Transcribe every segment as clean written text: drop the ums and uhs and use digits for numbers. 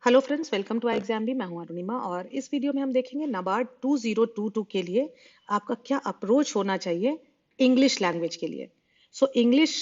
Hello friends, welcome to exam भी। मैं हूं अरुणिमा और इस वीडियो में हम देखेंगे नाबार्ड 2022 के लिए आपका क्या अप्रोच होना चाहिए इंग्लिश लैंग्वेज के लिए। इंग्लिश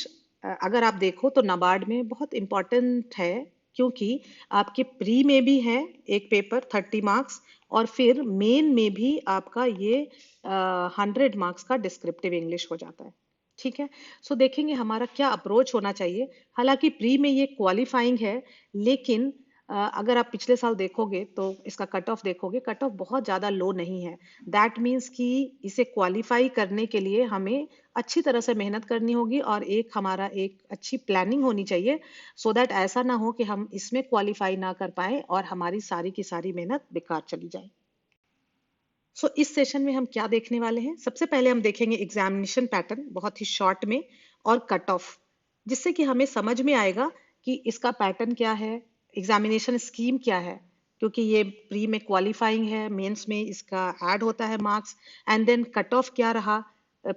अगर आप देखो तो नाबार्ड में बहुत इम्पोर्टेंट है, क्योंकि आपके प्री में भी है एक पेपर 30 मार्क्स और फिर मेन में भी आपका ये 100 मार्क्स का डिस्क्रिप्टिव इंग्लिश हो जाता है। ठीक है। देखेंगे हमारा क्या अप्रोच होना चाहिए। हालांकि प्री में ये क्वालिफाइंग है, लेकिन अगर आप पिछले साल देखोगे तो इसका कट ऑफ देखोगे, कट ऑफ बहुत ज़्यादा लो नहीं है। दैट मीन्स कि इसे क्वालिफाई करने के लिए हमें अच्छी तरह से मेहनत करनी होगी और हमारा एक अच्छी प्लानिंग होनी चाहिए, सो दैट ऐसा ना हो कि हम इसमें क्वालिफाई ना कर पाए और हमारी सारी की सारी मेहनत बेकार चली जाए। इस सेशन में हम क्या देखने वाले हैं? सबसे पहले हम देखेंगे एग्जामिनेशन पैटर्न बहुत ही शॉर्ट में और कट ऑफ, जिससे कि हमें समझ में आएगा कि इसका पैटर्न क्या है, एग्जामिनेशन स्कीम क्या है। क्योंकि ये प्री में क्वालिफाइंग है, मेंस में इसका ऐड होता है marks, and then cut off क्या रहा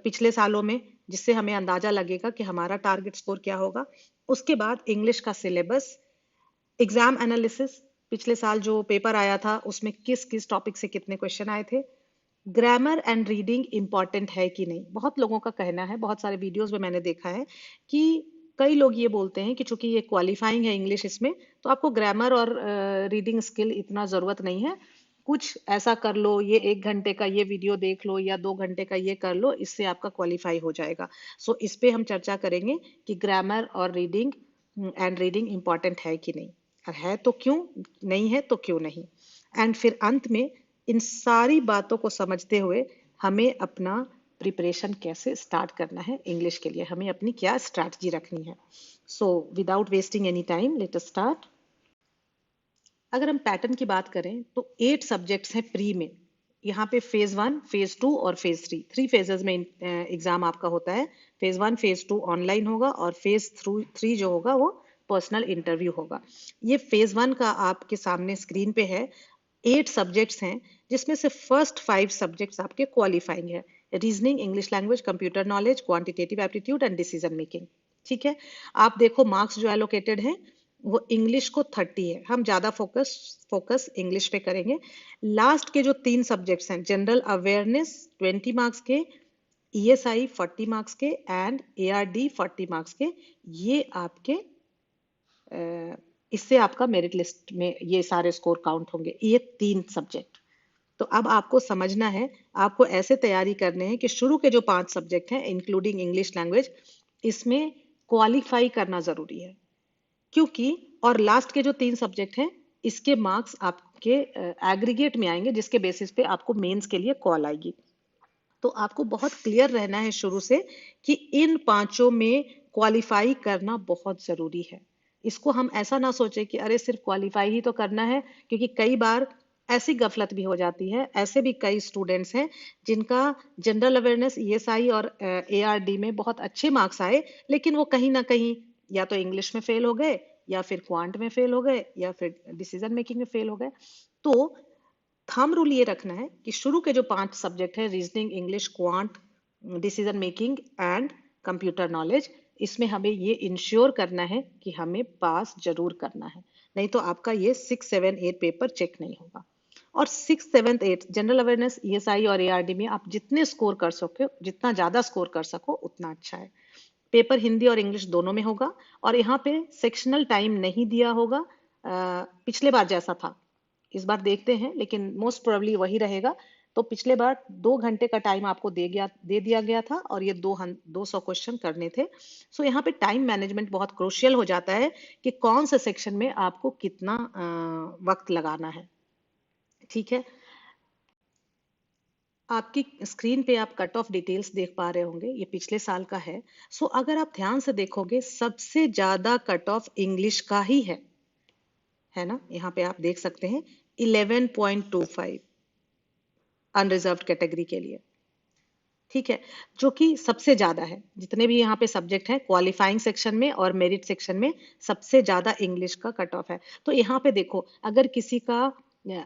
पिछले सालों में, जिससे हमें अंदाजा लगेगा कि हमारा टारगेट स्कोर क्या होगा। उसके बाद इंग्लिश का सिलेबस, एग्जाम एनालिसिस, पिछले साल जो पेपर आया था उसमें किस किस टॉपिक से कितने क्वेश्चन आए थे। ग्रामर एंड रीडिंग इंपॉर्टेंट है कि नहीं, बहुत लोगों का कहना है, बहुत सारे वीडियोस में मैंने देखा है कि कई लोग ये बोलते हैं कि चूंकि ये क्वालिफाइंग है इंग्लिश इसमें, तो आपको ग्रामर और रीडिंग स्किल इतना ज़रूरत नहीं है। कुछ ऐसा कर लो, ये 1 घंटे का ये वीडियो देख लो या 2 घंटे का ये कर लो, इससे आपका क्वालिफाई हो जाएगा। इस पे हम चर्चा करेंगे कि ग्रामर और रीडिंग एंड रीडिंग इंपॉर्टेंट है कि नहीं, और है तो क्यों, नहीं है तो क्यों नहीं। एंड फिर अंत में इन सारी बातों को समझते हुए हमें अपना प्रिपरेशन कैसे स्टार्ट करना है इंग्लिश के लिए, हमें अपनी क्या स्ट्रैटेजी रखनी है। Without wasting any time, let us start. अगर हम पैटर्न की बात करें तो 8 सब्जेक्ट्स हैं प्री में। यहाँ पे फेज 1, फेज 2 और फेज 3, 3 फेजेस में एग्जाम आपका होता है। फेज 1 फेज 2 ऑनलाइन होगा और फेज 3 जो होगा वो पर्सनल इंटरव्यू होगा। ये फेज 1 का आपके सामने स्क्रीन पे है। 8 सब्जेक्ट्स हैं, जिसमें से फर्स्ट 5 सब्जेक्ट्स आपके क्वालिफाइंग है। Reasoning, English language, computer knowledge, quantitative aptitude and decision making. ठीक है। आप देखो मार्क्स जो एलोकेटेड है वो इंग्लिश को 30 है। हम ज्यादा फोकस इंग्लिश पे करेंगे। लास्ट के जो 3 सब्जेक्ट्स हैं, जनरल अवेयरनेस 20 मार्क्स के, ईएसआई 40 मार्क्स के एंड एआरडी 40 मार्क्स के, ये आपके इससे आपका मेरिट लिस्ट में ये सारे स्कोर काउंट होंगे, ये 3 सब्जेक्ट। तो अब आपको समझना है, आपको ऐसे तैयारी करने हैं कि शुरू के जो 5 सब्जेक्ट हैं इंक्लूडिंग इंग्लिश लैंग्वेज, इसमें क्वालिफाई करना जरूरी है। क्योंकि और लास्ट के जो 3 सब्जेक्ट हैं इसके मार्क्स आपके एग्रीगेट में आएंगे, जिसके बेसिस पे आपको मेंस के लिए कॉल आएगी। तो आपको बहुत क्लियर रहना है शुरू से कि इन पांचों में क्वालिफाई करना बहुत जरूरी है। इसको हम ऐसा ना सोचे कि अरे सिर्फ क्वालिफाई ही तो करना है, क्योंकि कई बार ऐसी गफलत भी हो जाती है। ऐसे भी कई स्टूडेंट्स हैं जिनका जनरल अवेयरनेस, ईएसआई और एआरडी में बहुत अच्छे मार्क्स आए, लेकिन वो कहीं ना कहीं या तो इंग्लिश में फेल हो गए, या फिर क्वांट में फेल हो गए, या फिर डिसीजन मेकिंग में फेल हो गए। तो थंब रूल ये रखना है कि शुरू के जो 5 सब्जेक्ट है, reasoning, English, quant, decision making and computer knowledge, इसमें हमें ये इंश्योर करना है कि हमें पास जरूर करना है। नहीं तो आपका ये 6, 7, 8 पेपर चेक नहीं होगा। और 6, 7, 8 जनरल अवेयरनेस, ईएसआई और एआरडी में आप जितने स्कोर कर सको, जितना ज्यादा स्कोर कर सको उतना अच्छा है। पेपर हिंदी और इंग्लिश दोनों में होगा, और यहाँ पे सेक्शनल टाइम नहीं दिया होगा पिछले बार जैसा था। इस बार देखते हैं, लेकिन मोस्ट प्रोबेबली वही रहेगा। तो पिछले बार 2 घंटे का टाइम आपको दे दिया गया था और ये 200 क्वेश्चन करने थे। यहाँ पे टाइम मैनेजमेंट बहुत क्रूशियल हो जाता है कि कौन से सेक्शन में आपको कितना वक्त लगाना है। ठीक है। आपकी स्क्रीन पे आप कट ऑफ डिटेल्स देख पा रहे होंगे, ये पिछले साल का है। अगर आप ध्यान से देखोगे, सबसे ज्यादा कट ऑफ इंग्लिश का ही है ना। यहाँ पे आप देख सकते हैं 11.25 अनरिजर्व्ड कैटेगरी के लिए। ठीक है। जो कि सबसे ज्यादा है, जितने भी यहाँ पे सब्जेक्ट हैं क्वालिफाइंग सेक्शन में और मेरिट सेक्शन में, सबसे ज्यादा इंग्लिश का कट ऑफ है। तो यहाँ पे देखो, अगर किसी का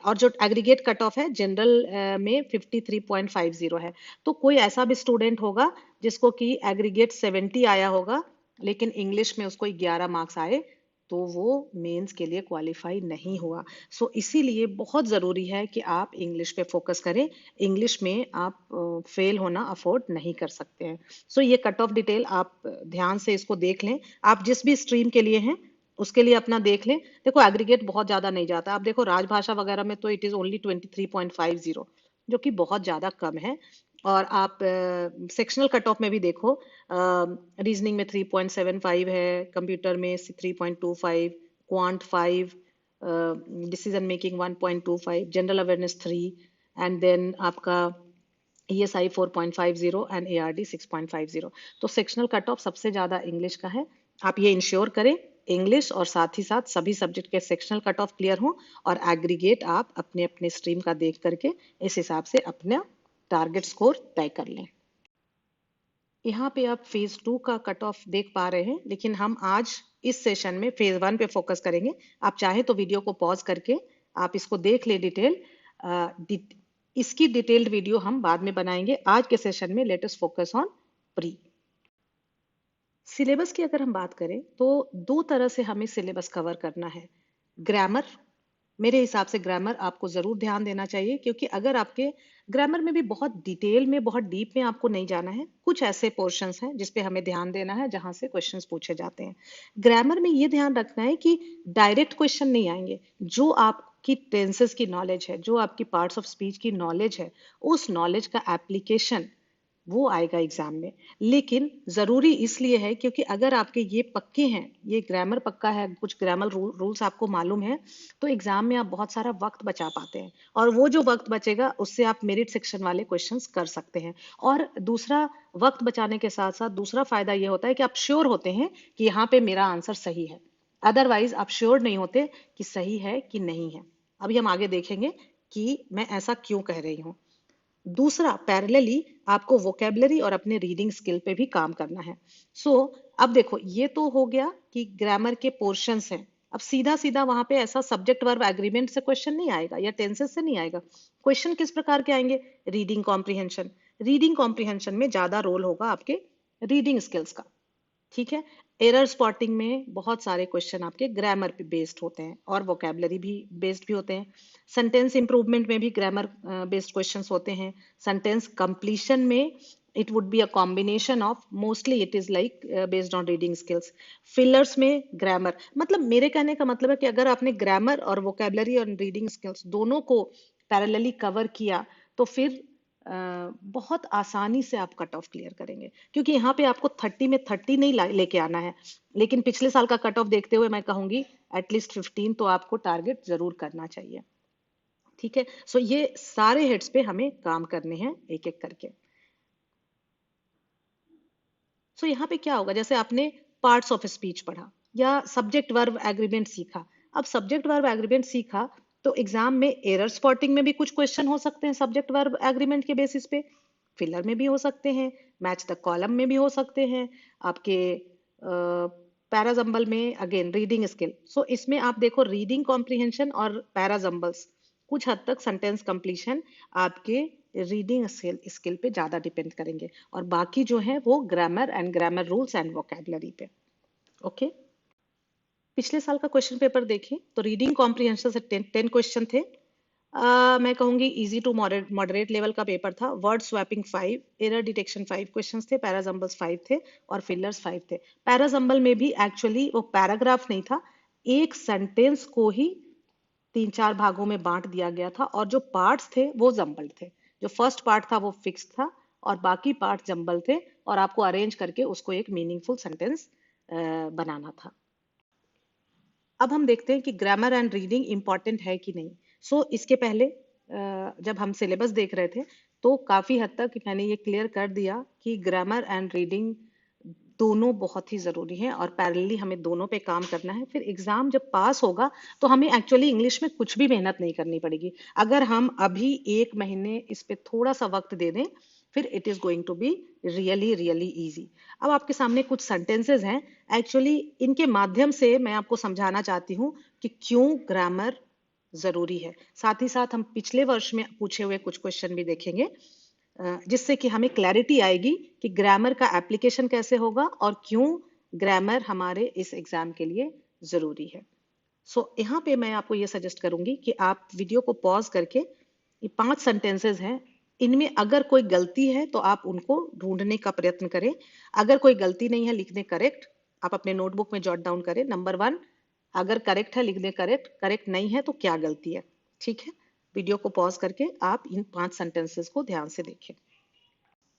और जो एग्रीगेट कट ऑफ है जनरल में 53.50 है, तो कोई ऐसा भी स्टूडेंट होगा जिसको कि एग्रीगेट 70 आया होगा, लेकिन इंग्लिश में उसको 11 मार्क्स आए, तो वो मेंस के लिए क्वालिफाई नहीं हुआ। सो इसीलिए बहुत ज़रूरी है कि आप इंग्लिश पे फोकस करें। इंग्लिश में आप फेल होना अफोर्ड नहीं कर सकते हैं। सो ये कट ऑफ डिटेल आप ध्यान से इसको देख लें। आप जिस भी स्ट्रीम के लिए हैं उसके लिए अपना देख लें। देखो एग्रीगेट बहुत ज़्यादा नहीं जाता। आप देखो राजभाषा वगैरह में तो इट इज़ ओनली 23.50, जो कि बहुत ज़्यादा कम है। और आप सेक्शनल कट ऑफ में भी देखो, रीजनिंग में 3.75 है, कंप्यूटर में 3.25, quant 5, decision making 1.25, general awareness 3, and then आपका ESI 4.50 एंड ARD 6.50। तो सेक्शनल कट ऑफ सबसे ज़्यादा इंग्लिश का है। आप ये इंश्योर करें इंग्लिश और साथ ही साथ सभी सब्जेक्ट के सेक्शनल कट ऑफ क्लियर हो, और एग्रीगेट आप अपने अपने स्ट्रीम का देख करके इस हिसाब से अपना टारगेट स्कोर तय कर लें। यहाँ पे आप फेज 2 का कट ऑफ देख पा रहे हैं, लेकिन हम आज इस सेशन में फेज 1 पे फोकस करेंगे। आप चाहे तो वीडियो को पॉज करके आप इसको देख ले इसकी डिटेल्ड वीडियो हम बाद में बनाएंगे। आज के सेशन में let us focus on pre. Syllabus की अगर हम बात करें तो दो तरह से हमें सिलेबस कवर करना है। ग्रामर, मेरे हिसाब से ग्रामर आपको जरूर ध्यान देना चाहिए, क्योंकि अगर आपके ग्रामर में भी बहुत डिटेल में, बहुत डीप में आपको नहीं जाना है। कुछ ऐसे पोर्शंस हैं जिसपे हमें ध्यान देना है जहां से क्वेश्चंस पूछे जाते हैं। ग्रामर में ये ध्यान रखना है कि डायरेक्ट क्वेश्चन नहीं आएंगे। जो आपकी टेंसेस की नॉलेज है, जो आपकी पार्ट्स ऑफ स्पीच की नॉलेज है, उस नॉलेज का एप्लीकेशन वो आएगा एग्जाम में। लेकिन जरूरी इसलिए है क्योंकि अगर आपके ये पक्के हैं, ये ग्रामर पक्का है, कुछ ग्रामर रूल्स आपको मालूम है, तो एग्जाम में आप बहुत सारा वक्त बचा पाते हैं, और वो जो वक्त बचेगा उससे आप मेरिट सेक्शन वाले क्वेश्चंस कर सकते हैं। और दूसरा, वक्त बचाने के साथ साथ दूसरा फायदा ये होता है कि आप श्योर होते हैं कि यहाँ पे मेरा आंसर सही है। अदरवाइज आप श्योर नहीं होते कि सही है कि नहीं है। अभी हम आगे देखेंगे कि मैं ऐसा क्यों कह रही हूँ। दूसरा, पैरेलली आपको वोकेबलरी और अपने रीडिंग स्किल पे भी काम करना है। अब देखो, ये तो हो गया कि ग्रामर के पोर्शंस हैं। अब सीधा सीधा वहां पे ऐसा सब्जेक्ट वर्ब एग्रीमेंट से क्वेश्चन नहीं आएगा या टेंसेस से नहीं आएगा। क्वेश्चन किस प्रकार के आएंगे? Reading comprehension. रीडिंग कॉम्प्रिहेंशन में ज्यादा रोल होगा आपके रीडिंग स्किल्स का। ठीक है। एरर स्पॉटिंग में बहुत सारे क्वेश्चन आपके ग्रामर पे बेस्ड होते हैं और वोकेबलरी भी बेस्ड भी होते हैं। सेंटेंस इंप्रूवमेंट में भी ग्रामर बेस्ड क्वेश्चंस होते हैं। सेंटेंस कंप्लीशन में it would be a combination of, mostly it is like based on reading skills. Fillers में ग्रामर, मतलब मेरे कहने का मतलब है कि अगर आपने ग्रामर और वोकेबलरी और रीडिंग स्किल्स दोनों को पैरेलली कवर किया तो फिर बहुत आसानी से आप कट ऑफ क्लियर करेंगे, क्योंकि यहाँ पे आपको 30 में 30 नहीं लेके आना है। लेकिन पिछले साल का कट ऑफ देखते हुए मैं कहूंगी एटलीस्ट 15 तो आपको टारगेट जरूर करना चाहिए। ठीक है। ये सारे हेड्स पे हमें काम करने हैं एक एक करके। यहाँ पे क्या होगा, जैसे आपने पार्ट्स ऑफ स्पीच पढ़ा या सब्जेक्ट वर्ब एग्रीमेंट सीखा। अब सब्जेक्ट वर्ब एग्रीमेंट सीखा तो एग्जाम में एरर स्पॉटिंग में भी कुछ क्वेश्चन हो सकते हैं सब्जेक्ट वर्ब एग्रीमेंट के बेसिस पे, फिलर में भी हो सकते हैं, मैच द कॉलम में भी हो सकते हैं, आपके पैराजम्बल में अगेन रीडिंग स्किल। इसमें आप देखो रीडिंग कॉम्प्रिहेंशन और पैराजम्बल्स कुछ हद तक सेंटेंस कंप्लीशन आपके रीडिंग स्किल पे ज्यादा डिपेंड करेंगे, और बाकी जो है वो grammar and grammar rules and vocabulary पे। ओके। पिछले साल का क्वेश्चन पेपर देखें तो रीडिंग कॉम्प्रिहेंशन से 10 क्वेश्चन थे। मैं कहूंगी इजी टू मॉडरेट लेवल का पेपर था। Word swapping 5, error detection 5 questions थे, पैराजम्बल्स 5 थे और फिलर्स 5 थे। पैराजम्बल में भी एक्चुअली वो पैराग्राफ नहीं था, एक सेंटेंस को ही 3-4 भागों में बांट दिया गया था, और जो पार्ट्स थे वो जम्बल्ड थे। जो फर्स्ट पार्ट था वो फिक्स था और बाकी पार्ट जम्बल थे, और आपको अरेंज करके उसको एक मीनिंगफुल सेंटेंस बनाना था। अब हम देखते हैं कि ग्रामर एंड रीडिंग इंपॉर्टेंट है कि नहीं। इसके पहले जब हम सिलेबस देख रहे थे तो काफी हद तक मैंने ये क्लियर कर दिया कि ग्रामर एंड रीडिंग दोनों बहुत ही जरूरी हैं और पैरेलली हमें दोनों पे काम करना है। फिर एग्जाम जब पास होगा तो हमें एक्चुअली इंग्लिश में कुछ भी मेहनत नहीं करनी पड़ेगी। अगर हम अभी 1 महीने इस पे थोड़ा सा वक्त दे दें, फिर it is going to be really really easy. अब आपके सामने कुछ सेंटेंसेस हैं, एक्चुअली इनके माध्यम से मैं आपको समझाना चाहती हूँ कि क्यों ग्रामर जरूरी है। साथ ही साथ हम पिछले वर्ष में पूछे हुए कुछ क्वेश्चन भी देखेंगे, जिससे कि हमें क्लैरिटी आएगी कि ग्रामर का एप्लीकेशन कैसे होगा और क्यों ग्रामर हमारे इस एग्जाम के लिए जरूरी है। यहाँ पे मैं आपको ये सजेस्ट करूंगी कि आप वीडियो को पॉज करके, ये 5 सेंटेंसेस हैं, इनमें अगर कोई गलती है तो आप उनको ढूंढने का प्रयत्न करें। अगर कोई गलती नहीं है, लिख दें करेक्ट। आप अपने नोटबुक में जॉट डाउन करें। नंबर 1, अगर करेक्ट है लिख दें करेक्ट, करेक्ट नहीं है तो क्या गलती है। ठीक है, वीडियो को पॉज करके आप इन 5 सेंटेंसेस को ध्यान से देखें।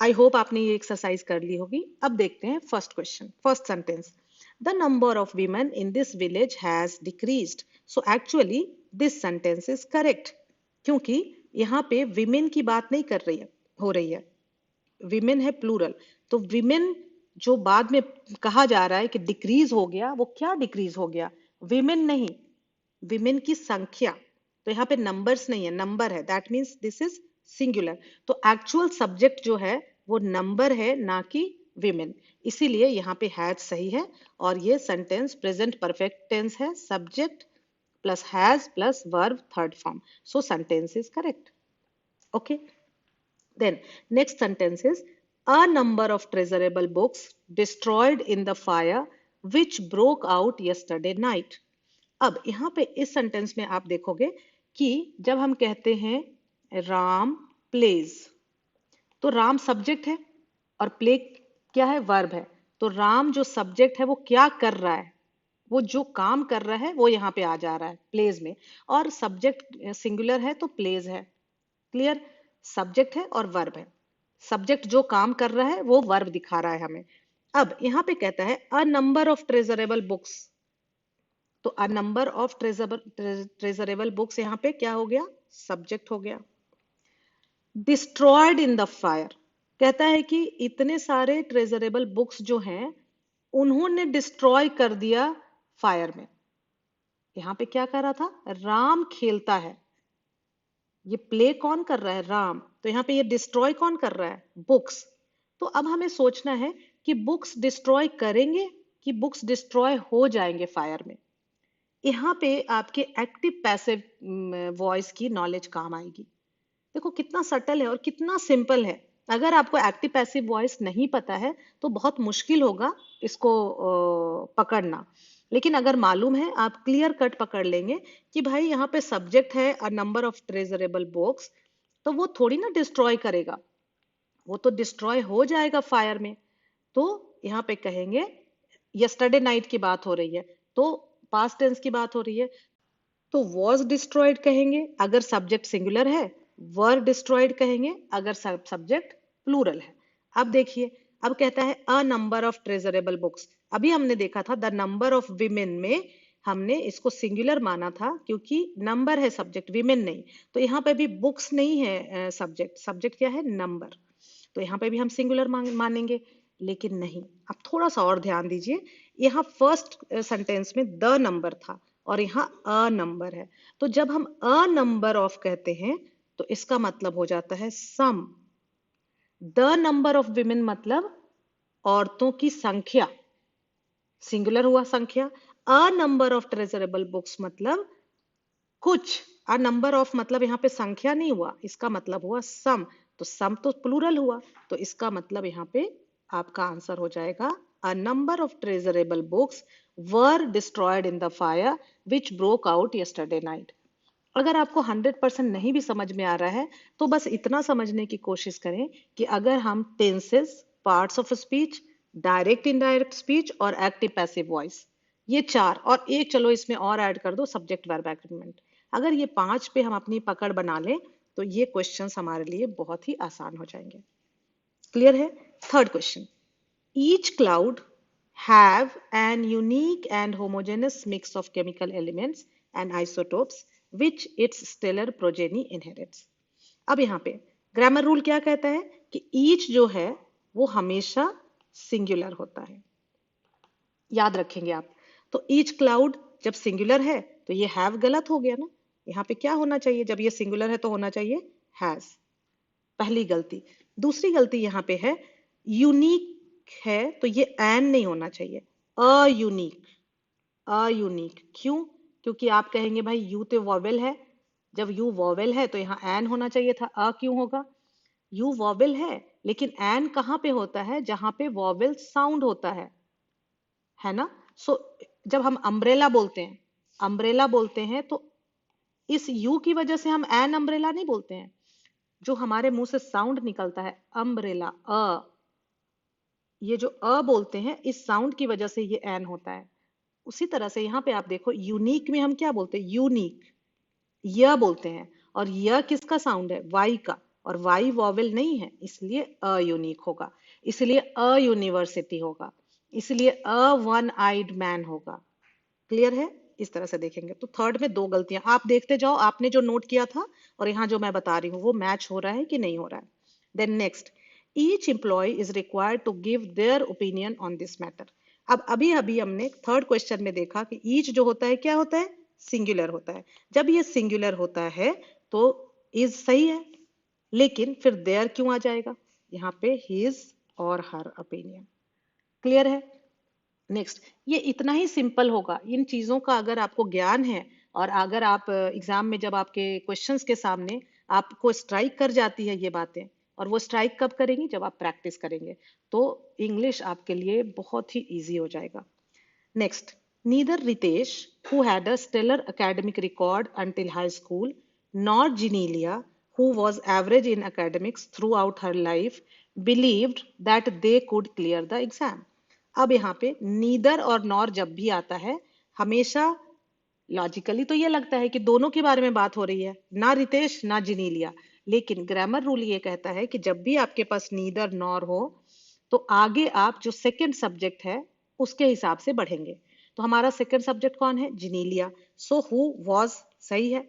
आई होप आपने ये एक्सरसाइज कर ली होगी। अब देखते हैं first question, first sentence. The number of women in this village has decreased. So actually this sentence is correct, क्योंकि यहाँ पे विमेन की बात नहीं कर रही है, हो रही है। विमेन है प्लूरल, तो विमेन जो बाद में कहा जा रहा है कि डिक्रीज हो गया, वो क्या डिक्रीज हो गया? विमेन नहीं, विमेन की संख्या। तो यहाँ पे नंबर्स नहीं है, नंबर है, that means this is singular. तो एक्चुअल सब्जेक्ट जो है वो नंबर है, ना कि विमेन। इसीलिए यहाँ पे हैज सही है, और ये सेंटेंस प्रेजेंट परफेक्ट टेंस है, subject plus has plus verb third form. So sentence is correct. Okay, then next sentence is a number of treasurable books destroyed in the fire which broke out yesterday night. अब यहाँ पे इस sentence में आप देखोगे कि जब हम कहते हैं राम प्लेज, तो राम सब्जेक्ट है और प्ले क्या है? वर्ब है। तो राम जो सब्जेक्ट है वो क्या कर रहा है, वो जो काम कर रहा है वो यहाँ पे आ जा रहा है प्लेज में, और सब्जेक्ट सिंगुलर है तो प्लेज है। क्लियर? सब्जेक्ट है और वर्ब है। सब्जेक्ट जो काम कर रहा है वो वर्ब दिखा रहा है हमें। अब यहाँ पे कहता है अ नंबर ऑफ ट्रेजरेबल बुक्स, तो अ नंबर ऑफ ट्रेजरेबल बुक्स यहाँ पे क्या हो गया? सब्जेक्ट हो गया। डिस्ट्रॉयड इन द फायर, कहता है कि इतने सारे ट्रेजरेबल बुक्स जो हैं उन्होंने डिस्ट्रॉय कर दिया फायर में। यहाँ पे क्या कर रहा था? राम खेलता है। ये प्ले कौन कर रहा है? राम। तो यहाँ पे ये डिस्ट्रॉय कौन कर रहा है? बुक्स। तो अब हमें सोचना है कि बुक्स डिस्ट्रॉय करेंगे कि बुक्स डिस्ट्रॉय हो जाएंगे फायर में। यहाँ पे आपके एक्टिव पैसिव वॉइस की नॉलेज काम आएगी। देखो कितना सटल है और कितना सिंपल है। अगर आपको एक्टिव पैसिव वॉइस नहीं पता है तो बहुत मुश्किल होगा इसको पकड़ना। लेकिन अगर मालूम है, आप क्लियर कट पकड़ लेंगे कि भाई यहाँ पे सब्जेक्ट है अ नंबर ऑफ ट्रेजरेबल बुक्स, तो वो थोड़ी ना डिस्ट्रॉय करेगा, वो तो डिस्ट्रॉय हो जाएगा फायर में। तो यहाँ पे कहेंगे यस्टरडे नाइट की बात हो रही है, तो पास्ट टेंस की बात हो रही है, तो वॉज डिस्ट्रॉयड कहेंगे अगर सब्जेक्ट सिंगुलर है, वर डिस्ट्रॉयड कहेंगे अगर सब्जेक्ट प्लूरल है। अब देखिए, अब कहता है अ नंबर ऑफ ट्रेजरेबल बुक्स। अभी हमने देखा था द नंबर ऑफ विमेन में हमने इसको सिंगुलर माना था क्योंकि नंबर है सब्जेक्ट, विमेन नहीं। तो यहाँ पे भी बुक्स नहीं है सब्जेक्ट, सब्जेक्ट क्या है? नंबर। तो यहाँ पे भी हम सिंगुलर मानेंगे, लेकिन नहीं। अब थोड़ा सा और ध्यान दीजिए, यहाँ फर्स्ट सेंटेंस में द नंबर था और यहाँ अ नंबर है। तो जब हम अ नंबर ऑफ कहते हैं तो इसका मतलब हो जाता है सम। द नंबर ऑफ विमेन मतलब औरतों की संख्या, सिंगुलर हुआ संख्या। अ नंबर ऑफ ट्रेजरेबल बुक्स मतलब कुछ। अ नंबर ऑफ मतलब यहाँ पे संख्या नहीं हुआ, इसका मतलब हुआ सम। तो सम तो प्लूरल हुआ, तो इसका मतलब यहाँ पे आपका आंसर हो जाएगा a number of treasurable books were destroyed in the fire which broke out yesterday night. अगर आपको 100% नहीं भी समझ में आ रहा है तो बस इतना समझने की कोशिश करें कि अगर हम tenses, parts of speech, direct indirect speech और एक्टिव पैसिव वॉइस, ये 4 और एक चलो इसमें और ऐड कर दो सब्जेक्ट वर्ब एग्रीमेंट, अगर ये 5 पे हम अपनी पकड़ बना लें तो ये क्वेश्चंस हमारे लिए बहुत ही आसान हो जाएंगे। क्लियर है? Third question, each cloud have an unique and homogeneous mix of chemical elements and isotopes which its stellar progeny inherits. अब यहाँ पे ग्रामर रूल क्या कहता है कि each जो है वो हमेशा सिंगुलर होता है, याद रखेंगे आप। तो each cloud जब सिंगुलर है तो ये have गलत हो गया ना, यहाँ पे क्या होना चाहिए? जब ये सिंगुलर है तो होना चाहिए has, पहली गलती। दूसरी गलती यहाँ पे है यूनिक है तो ये एन नहीं होना चाहिए, अयूनिक। अयूनिक क्यों? क्योंकि आप कहेंगे भाई यू तो वॉवेल है, जब यू वॉवेल है तो यहाँ एन होना चाहिए था, अ क्यों होगा? यू वॉवेल है लेकिन एन कहाँ पे होता है? जहां पे वॉवेल साउंड होता है ना। सो जब हम अम्ब्रेला बोलते हैं तो इस यू की वजह से हम एन अम्ब्रेला नहीं बोलते हैं। जो हमारे मुंह से साउंड निकलता है अम्ब्रेला, ये जो बोलते हैं, इस साउंड की वजह से ये एन होता है। उसी तरह से यहाँ पे आप देखो, यूनिक में हम क्या बोलते हैं? यूनिक, य बोलते हैं। और य किसका साउंड है? वाई का, और वाई वॉवेल नहीं है, इसलिए यूनिक होगा, इसलिए यूनिवर्सिटी होगा, इसलिए वन आइड मैन होगा। क्लियर है? इस तरह से देखेंगे तो थर्ड में दो गलतियां आप देखते जाओ, आपने जो नोट किया था और यहाँ जो मैं बता रही हूँ वो मैच हो रहा है कि नहीं हो रहा है। Then next, each employ is required to give their opinion on this matter. अब अभी अभी हमने थर्ड क्वेश्चन में देखा कि ईच जो होता है क्या होता है? सिंगुलर होता है। जब ये सिंगुलर होता है तो इज सही है, लेकिन फिर देयर क्यों आ जाएगा? यहाँ पे हिज और हर ओपिनियन। क्लियर है? नेक्स्ट, ये इतना ही सिंपल होगा। इन चीजों का अगर आपको ज्ञान है और अगर आप एग्जाम में जब आपके क्वेश्चंस के सामने आपको स्ट्राइक कर जाती है ये बातें, और वो स्ट्राइक कब करेंगी? जब आप प्रैक्टिस करेंगे, तो इंग्लिश आपके लिए बहुत ही इजी हो जाएगा। Next, neither Ritesh, who had a stellar academic record until high school, nor Genelia, who was average in academics throughout her life, believed that they could clear the exam. अब यहाँ पे neither और nor जब भी आता है, हमेशा logically तो ये लगता है कि दोनों के बारे में बात हो रही है, ना रितेश ना जिनीलिया। लेकिन ग्रामर रूल ये कहता है कि जब भी आपके पास नीदर नॉर हो, तो आगे आप जो सेकंड सब्जेक्ट है उसके हिसाब से बढ़ेंगे। तो हमारा सेकंड सब्जेक्ट कौन है? जिनीलिया। सो हु वॉज सही है,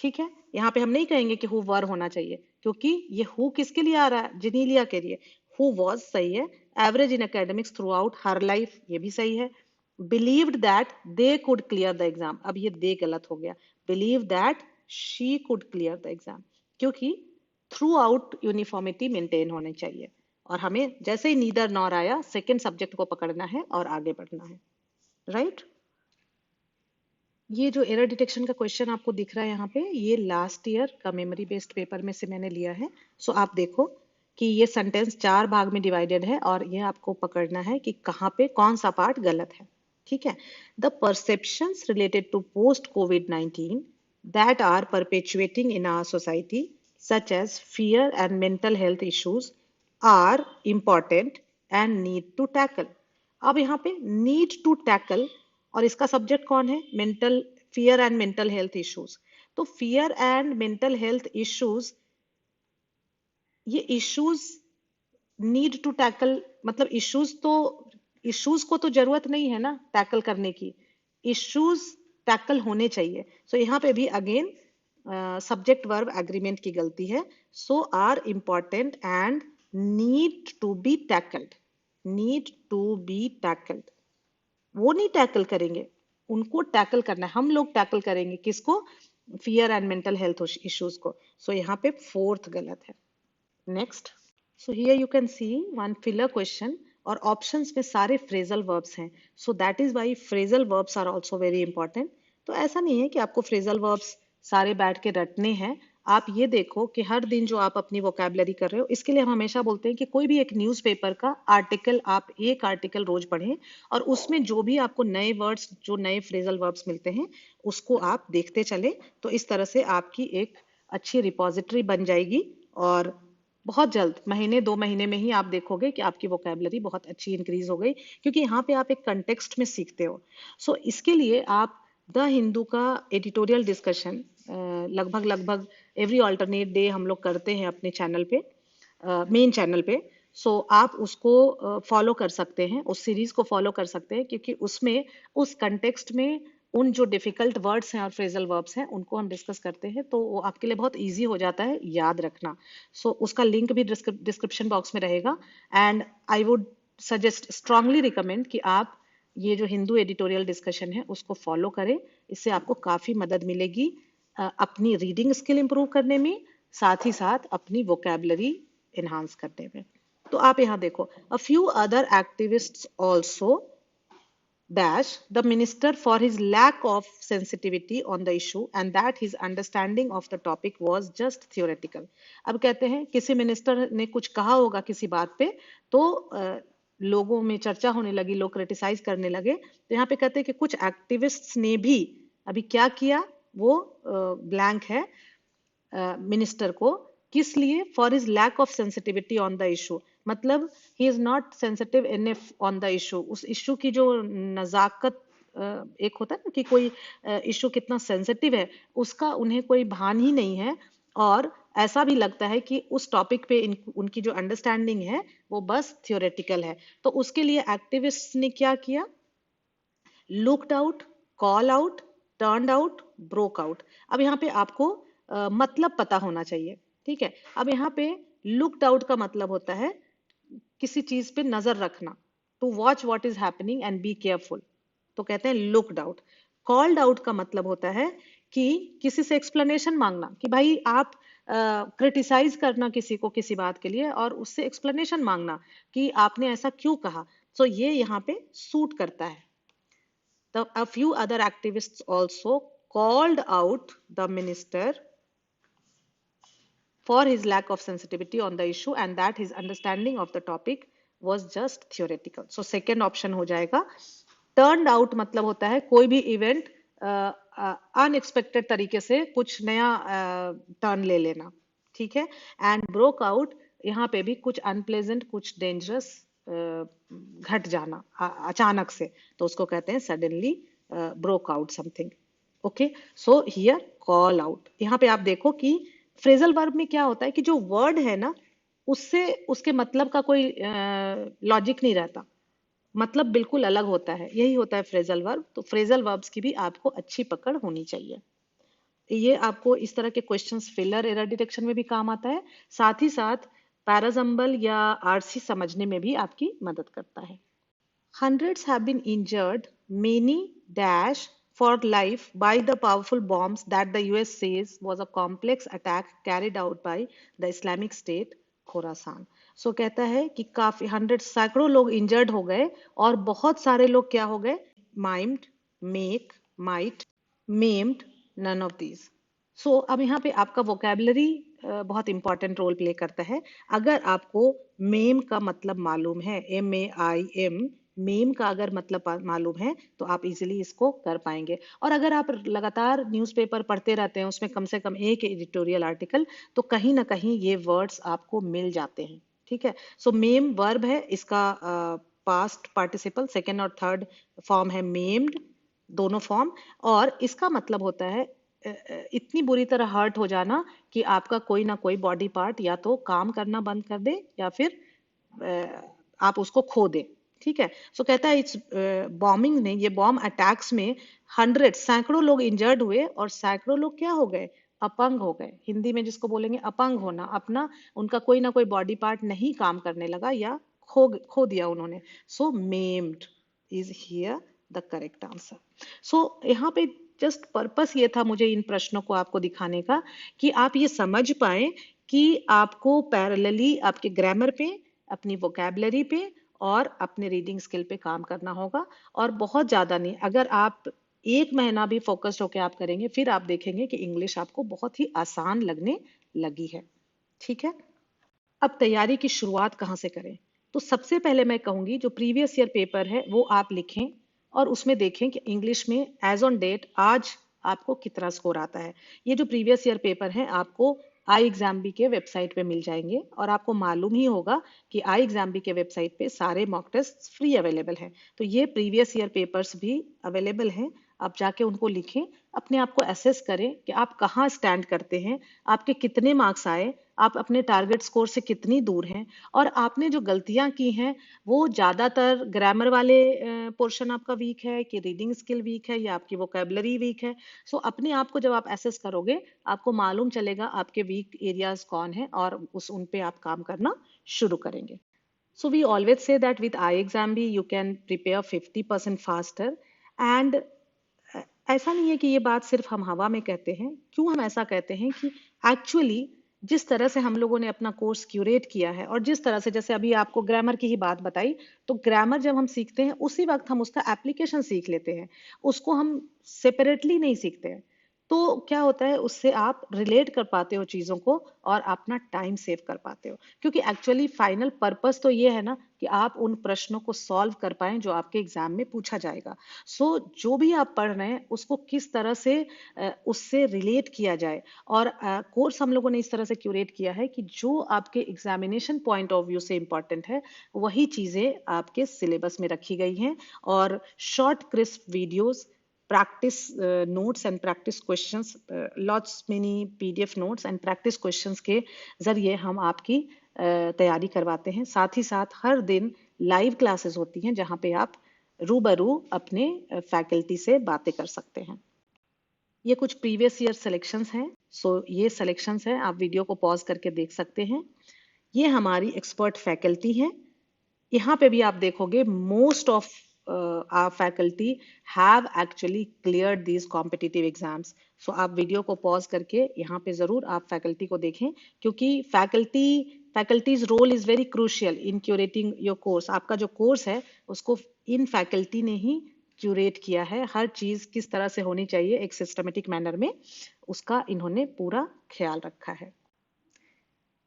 ठीक है। यहाँ पे हम नहीं कहेंगे कि हु वर होना चाहिए, क्योंकि ये हु किसके लिए आ रहा है? जिनीलिया के लिए। हु वॉज सही है। Average in academics through out her life, ये भी सही है। Believed that they could clear the exam, अब ये दे गलत हो गया। Believe that she could clear the exam, क्योंकि थ्रू आउट यूनिफॉर्मिटी मेंटेन होनी चाहिए। और हमें जैसे ही नीदर नॉर आया, सेकेंड सब्जेक्ट को पकड़ना है और आगे बढ़ना है। राइट? ये जो एरर डिटेक्शन का क्वेश्चन आपको दिख रहा है यहाँ पे, ये लास्ट ईयर का मेमोरी बेस्ड पेपर में से मैंने लिया है। सो आप देखो कि ये सेंटेंस 4 भाग में डिवाइडेड है और ये आपको पकड़ना है कि कहाँ पे कौन सा पार्ट गलत है। ठीक है? The perceptions related to post कोविड-19 that are perpetuating in our society, such as fear and mental health issues, are important and need to tackle. अब यहाँ पे need to tackle, और इसका सब्जेक्ट कौन है? Mental, fear and mental health issues. तो fear and mental health issues, ये issues need to tackle, मतलब इश्यूज को तो जरूरत नहीं है ना टैकल करने की, इश्यूज टैकल होने चाहिए। सो यहाँ पे भी अगेन सब्जेक्ट वर्ब एग्रीमेंट की गलती है। So are important and need to be tackled, need to be tackled. वो नहीं टैकल करेंगे, उनको टैकल करना है, हम लोग टैकल करेंगे। किसको? Fear and mental health issues को। सो यहाँ पे फोर्थ गलत है। Next, so here you can see one filler question, और ऑप्शंस में सारे फ्रेजल वर्ब्स हैं। So that is why phrasal verbs are also very important. तो ऐसा नहीं है कि आपको फ्रेजल वर्ब्स सारे बैठ के रटने हैं। आप ये देखो कि हर दिन जो आप अपनी वोकैबलरी कर रहे हो, इसके लिए हम हमेशा बोलते हैं कि कोई भी एक न्यूज़पेपर का आर्टिकल, आप एक आर्टिकल रोज पढ़ें, और उसमें जो भी आपको नए वर्ड्स, जो नए फ्रेजल वर्ब्स मिलते हैं, उसको आप देखते चले। तो इस तरह से आपकी एक अच्छी रिपॉजिटरी बन जाएगी, और बहुत जल्द, महीने 2 महीने में ही आप देखोगे कि आपकी वोकैबलरी बहुत अच्छी इंक्रीज हो गई, क्योंकि यहाँ पे आप एक कंटेक्स्ट में सीखते हो। सो इसके लिए आप द हिंदू का एडिटोरियल डिस्कशन लगभग लगभग एवरी ऑल्टरनेट डे हम लोग करते हैं अपने चैनल पे, मेन चैनल पे। सो आप उसको फॉलो कर सकते हैं, उस सीरीज को फॉलो कर सकते हैं, क्योंकि उसमें उस कंटेक्स्ट में उन जो डिफिकल्ट वर्ड्स हैं और फ्रेजल वर्ब्स हैं उनको हम डिस्कस करते हैं, तो वो आपके लिए बहुत इजी हो जाता है याद रखना। सो उसका लिंक भी डिस्क्रिप्शन बॉक्स में रहेगा। And I would suggest, strongly recommend कि आप ये जो हिंदू एडिटोरियल डिस्कशन है उसको फॉलो करें। इससे आपको काफ़ी मदद मिलेगी अपनी रीडिंग स्किल इंप्रूव करने में, साथ ही साथ अपनी वोकैबलरी एनहांस करने में। तो आप यहाँ देखो, a few other activists also dash the minister for his lack of sensitivity on the issue and that his understanding of the topic was just theoretical. अब कहते हैं किसी मिनिस्टर ने कुछ कहा होगा किसी बात पे, तो लोगों में चर्चा होने लगी, लोग क्रिटिसाइज करने लगे, तो यहाँ पे कहते हैं कि कुछ एक्टिविस्ट्स ने भी अभी क्या किया, वो ब्लैंक है मिनिस्टर को, किस लिए, for his lack of sensitivity on the issue, मतलब he is not sensitive enough on the issue, उस इशू की जो नजाकत, एक होता है ना कि कोई इशू कितना सेंसिटिव है, उसका उन्हें कोई भान ही नहीं है, और ऐसा भी लगता है कि उस टॉपिक पे उनकी जो अंडरस्टैंडिंग है वो बस थियोरेटिकल है। तो उसके लिए एक्टिविस्ट ने क्या किया, looked out, call out, turned out, broke out. अब यहाँ पे आपको मतलब पता होना चाहिए, ठीक है। अब यहाँ पे लुक्ड आउट का मतलब होता है किसी चीज पे नजर रखना, to watch what is happening and be careful, तो कहते हैं लुक्ड आउट। कॉल्ड आउट का मतलब होता है कि किसी से एक्सप्लेनेशन मांगना, कि भाई आप क्रिटिसाइज करना किसी को किसी बात के लिए और उससे एक्सप्लेनेशन मांगना कि आपने ऐसा क्यों कहा, सो ये यहाँ पे सूट करता है। A few other activists also called out the minister for his lack of sensitivity on the issue and that his understanding of the topic was just theoretical. So second option हो जाएगा। Turned out मतलब होता है कोई भी event unexpected तरीके से कुछ नया टर्न ले लेना, ठीक है। एंड ब्रोक आउट, यहाँ पे भी कुछ अनप्लेजेंट, कुछ डेंजरस घट जाना अचानक से, तो उसको कहते हैं suddenly broke out something. Okay, so here call out. यहाँ पे आप देखो कि फ्रेजल वर्ब में क्या होता है कि जो वर्ड है ना, उससे उसके मतलब का कोई लॉजिक नहीं रहता, मतलब बिल्कुल अलग होता है, यही होता है फ्रेजल वर्ब। तो फ्रेजल वर्ब्स की भी आपको अच्छी पकड़ होनी चाहिए। ये आपको इस तरह के क्वेश्चंस फिलर एरर डिटेक्शन में भी काम आता है, साथ ही साथ पैराजम्बल या आरसी समझने में भी आपकी मदद करता है। Hundreds have been injured, many dash for life by the powerful bombs that the US says was a complex attack carried out by the Islamic State Khorasan. So कहता है कि काफी हंड्रेड सैकड़ों लोग इंजर्ड हो गए और बहुत सारे लोग क्या हो गए, mimed, make, might, maimed, none of these. सो अब यहाँ पे आपका वोकेबलरी बहुत इंपॉर्टेंट रोल प्ले करता है। अगर आपको मेम का मतलब मालूम है, MAIM, मेम का अगर मतलब मालूम है तो आप इजीली इसको कर पाएंगे। और अगर आप लगातार न्यूज़पेपर पढ़ते रहते हैं, उसमें कम से कम एक एडिटोरियल आर्टिकल, तो कहीं ना कहीं ये वर्ड्स आपको मिल जाते हैं, ठीक है। सो मेम वर्ब है, इसका पास्ट पार्टिसिपल सेकेंड और थर्ड फॉर्म है मेम्ड, दोनों फॉर्म, और इसका मतलब होता है इतनी बुरी तरह हर्ट हो जाना कि आपका कोई ना कोई बॉडी पार्ट या तो काम करना बंद कर दे या फिर आप उसको खो दे, ठीक है। सो कहता है इट्स बॉम्बिंग ने, ये बॉम्ब अटैक्स में हंड्रेड, सैकड़ों लोग इंजर्ड हुए और सैकड़ों लोग क्या हो गए, अपंग हो गए। हिंदी में जिसको बोलेंगे अपंग होना, अपना उनका कोई ना कोई बॉडी पार्ट नहीं काम करने लगा या खो दिया उन्होंने। So maimed is here the correct answer. So यहाँ पे जस्ट पर्पस ये था मुझे इन प्रश्नों को आपको दिखाने का कि आप ये समझ पाए कि आपको पैरेलली आपके ग्रामर पे, अपनी वोकैबलरी पे और अपने रीडिंग स्किल पे काम करना होगा, और बहुत ज्यादा नहीं, अगर आप एक महीना भी फोकस्ड होकर आप करेंगे, फिर आप देखेंगे कि इंग्लिश आपको बहुत ही आसान लगने लगी है, ठीक है। अब तैयारी की शुरुआत कहाँ से करें, तो सबसे पहले मैं कहूंगी जो प्रीवियस ईयर पेपर है वो आप लिखें और उसमें देखें कि इंग्लिश में एज ऑन डेट आज आपको कितना स्कोर आता है। ये जो प्रीवियस ईयर पेपर है आपको आई एग्जाम बी के वेबसाइट पे मिल जाएंगे, और आपको मालूम ही होगा कि आई एग्जाम बी के वेबसाइट पे सारे मॉक टेस्ट फ्री अवेलेबल हैं। तो ये प्रीवियस ईयर पेपर्स भी अवेलेबल हैं, आप जाके उनको लिखें, अपने आप को एसेस करें कि आप कहाँ स्टैंड करते हैं, आपके कितने मार्क्स आए, आप अपने टारगेट स्कोर से कितनी दूर हैं, और आपने जो गलतियां की हैं वो ज्यादातर ग्रामर वाले पोर्शन आपका वीक है कि रीडिंग स्किल वीक है या आपकी वोकैबुलरी वीक है। सो अपने आप को जब आप एसेस करोगे आपको मालूम चलेगा आपके वीक एरियाज कौन है और उन पे आप काम करना शुरू करेंगे। So we always say that with iExamB you can prepare 50% faster, and ऐसा नहीं है कि ये बात सिर्फ हम हवा में कहते हैं। क्यों हम ऐसा कहते हैं कि एक्चुअली जिस तरह से हम लोगों ने अपना कोर्स क्यूरेट किया है और जिस तरह से, जैसे अभी आपको ग्रामर की ही बात बताई, तो ग्रामर जब हम सीखते हैं उसी वक्त हम उसका एप्लीकेशन सीख लेते हैं, उसको हम सेपरेटली नहीं सीखते हैं। तो क्या होता है, उससे आप रिलेट कर पाते हो चीज़ों को और अपना टाइम सेव कर पाते हो, क्योंकि एक्चुअली फाइनल पर्पस तो ये है ना कि आप उन प्रश्नों को सॉल्व कर पाएं जो आपके एग्जाम में पूछा जाएगा। सो जो भी आप पढ़ रहे हैं उसको किस तरह से उससे रिलेट किया जाए। और कोर्स हम लोगों ने इस तरह से क्यूरेट किया है कि जो आपके एग्जामिनेशन पॉइंट ऑफ व्यू से इम्पॉर्टेंट है वही चीज़ें आपके सिलेबस में रखी गई हैं। और short crisp videos, practice notes and practice questions, lots many PDF notes and practice questions के जरिए हम आपकी तैयारी करवाते हैं। साथ ही साथ हर दिन लाइव क्लासेस होती हैं जहाँ पे आप रूबरू अपने फैकल्टी से बातें कर सकते हैं। ये कुछ प्रीवियस ईयर सिलेक्शंस हैं। ये सिलेक्शंस हैं, आप वीडियो को पॉज करके देख सकते हैं। ये हमारी एक्सपर्ट फैकल्टी है। यहाँ पे भी आप देखोगे most of our faculty have actually cleared these competitive exams. So आप वीडियो को पॉज करके यहाँ पे जरूर आप फैकल्टी को देखें, क्योंकि faculty's role is very crucial in curating your course. आपका जो कोर्स है उसको इन फैकल्टी ने ही क्यूरेट किया है। हर चीज किस तरह से होनी चाहिए एक सिस्टमेटिक मैनर में, उसका इन्होंने पूरा ख्याल रखा है।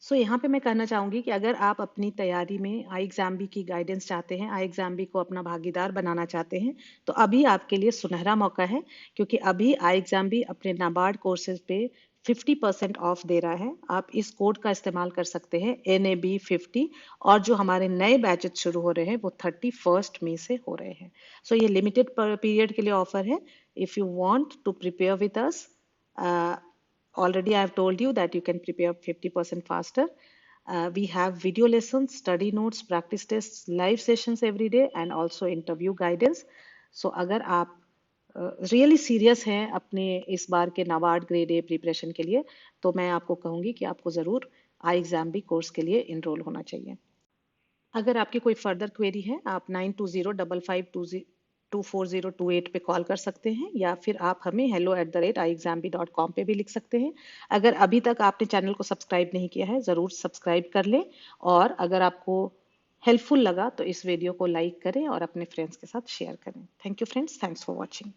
यहाँ पे मैं कहना चाहूंगी कि अगर आप अपनी तैयारी में आई एग्जाम बी की गाइडेंस चाहते हैं, आई एग्जाम बी को अपना भागीदार बनाना चाहते हैं, तो अभी आपके लिए सुनहरा मौका है, क्योंकि अभी आई एग्जाम बी अपने नाबार्ड कोर्सेज पे 50% ऑफ दे रहा है। आप इस कोड का इस्तेमाल कर सकते हैं NAB50। और जो हमारे नए बैचेज शुरू हो रहे हैं वो 31 मई से हो रहे हैं। ये लिमिटेड पीरियड के लिए ऑफर है। If you want to prepare with us, already I have told you that you can prepare 50% faster. We have video lessons, study notes, practice tests, live sessions every day and also interview guidance. अगर आप really serious हैं अपने इस बार के NABARD grade a preparation के लिए, तो मैं आपको कहूंगी कि आपको ज़रूर आई एग्जाम बी कोर्स के लिए इनरोल होना चाहिए। अगर आपकी कोई फर्दर क्वेरी है, आप 9205524028 पे कॉल कर सकते हैं, या फिर आप हमें hello@iexambee.com पे भी लिख सकते हैं। अगर अभी तक आपने चैनल को सब्सक्राइब नहीं किया है, ज़रूर सब्सक्राइब कर लें। और अगर आपको हेल्पफुल लगा तो इस वीडियो को लाइक करें और अपने फ्रेंड्स के साथ शेयर करें। Thank you friends, thanks for watching.